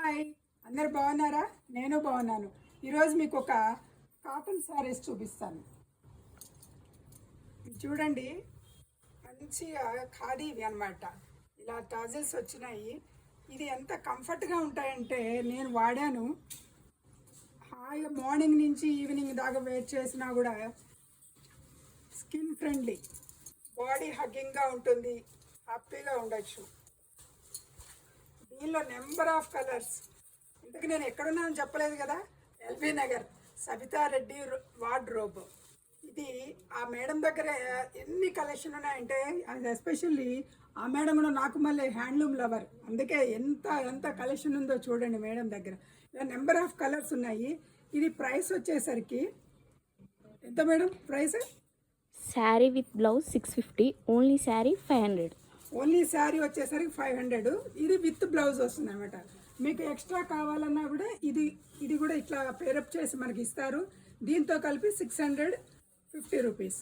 Hi, అందరు బాగున్నారా? నేను బాగున్నాను. ఈరోజు మీకు ఒక కాటన్ శారీస్ చూపిస్తాను. చూడండి, మంచిగా ఖాదీవి అనమాట. ఇలా టాజల్స్ వచ్చినాయి. ఇది ఎంత కంఫర్ట్గా ఉంటాయంటే నేను వాడాను. హాయిగా మార్నింగ్ నుంచి ఈవినింగ్ దాకా వెయిట్ చేసినా కూడా స్కిన్ ఫ్రెండ్లీ, బాడీ హగ్గింగ్గా ఉంటుంది, హ్యాపీగా ఉండొచ్చు. దీనిలో నెంబర్ ఆఫ్ కలర్స్. ఇంతకు నేను ఎక్కడున్నానని చెప్పలేదు కదా, ఎల్బీ నగర్ సబితా రెడ్డి వార్డ్రోబ్. ఇది ఆ మేడం దగ్గర ఎన్ని కలెక్షన్ ఉన్నాయంటే, అది ఎస్పెషల్లీ ఆ మేడం కూడా నాకు మళ్ళీ హ్యాండ్లూమ్ లవర్, అందుకే ఎంత ఎంత కలెక్షన్ ఉందో చూడండి మేడం దగ్గర. ఇలా నెంబర్ ఆఫ్ కలర్స్ ఉన్నాయి. ఇది ప్రైస్ వచ్చేసరికి ఎంత madam price? Sari with blouse 650, only sari 500. Only sari వచ్చేసరికి 500. ఇది విత్ బ్లౌజ్ వస్తుంది అనమాట. మీకు ఎక్స్ట్రా కావాలన్నా కూడా ఇది కూడా ఇట్లా పేరప్ చేసి మనకి ఇస్తారు. దీంతో కలిపి 650 రూపీస్.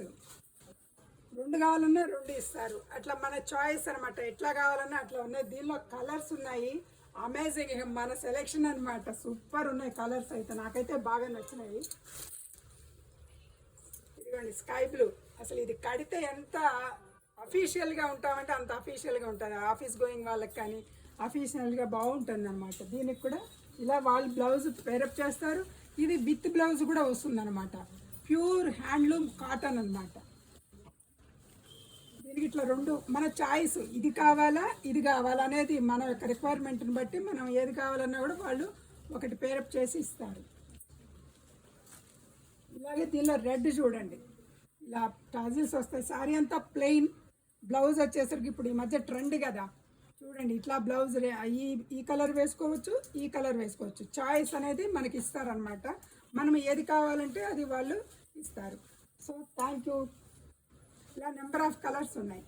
రెండు కావాలన్నా రెండు ఇస్తారు. అట్లా మన చాయిస్ అనమాట, ఎట్లా కావాలన్నా అట్లా ఉన్నాయి. దీనిలో కలర్స్ ఉన్నాయి, అమేజింగ్. మన సెలెక్షన్ అనమాట, సూపర్ ఉన్నాయి కలర్స్. అయితే నాకైతే బాగా నచ్చినాయి. ఇదిగోండి స్కై బ్లూ. అసలు ఇది కడితే ఎంత అఫీషియల్గా ఉంటామంటే అంత అఫీషియల్గా ఉంటుంది. ఆఫీస్ గోయింగ్ వాళ్ళకి కానీ అఫీషియల్గా బాగుంటుంది అనమాట. దీనికి కూడా ఇలా వాళ్ళు బ్లౌజ్ పేరప్ చేస్తారు. ఇది విత్ బ్లౌజ్ కూడా వస్తుంది అనమాట. ప్యూర్ హ్యాండ్లూమ్ కాటన్ అనమాట. దీనికి ఇట్లా రెండు మన చాయిస్, ఇది కావాలా ఇది కావాలా అనేది మన యొక్క రిక్వైర్మెంట్ని బట్టి మనం ఏది కావాలన్నా కూడా వాళ్ళు ఒకటి పేరప్ చేసి ఇస్తారు. ఇలాగే దీనిలో రెడ్ చూడండి, ఇలా టాజిల్స్ వస్తాయి. శారీ అంతా ప్లెయిన్, బ్లౌజ్ వచ్చేసరికి ఇప్పుడు ఈ మధ్య ట్రెండ్ కదా, చూడండి ఇట్లా బ్లౌజ్ ఈ కలర్ వేసుకోవచ్చు, ఈ కలర్ వేసుకోవచ్చు. చాయిస్ అనేది మనకి ఇస్తారనమాట. మనం ఏది కావాలంటే అది వాళ్ళు ఇస్తారు. So thank you. ఇలా నెంబర్ ఆఫ్ కలర్స్ ఉన్నాయి.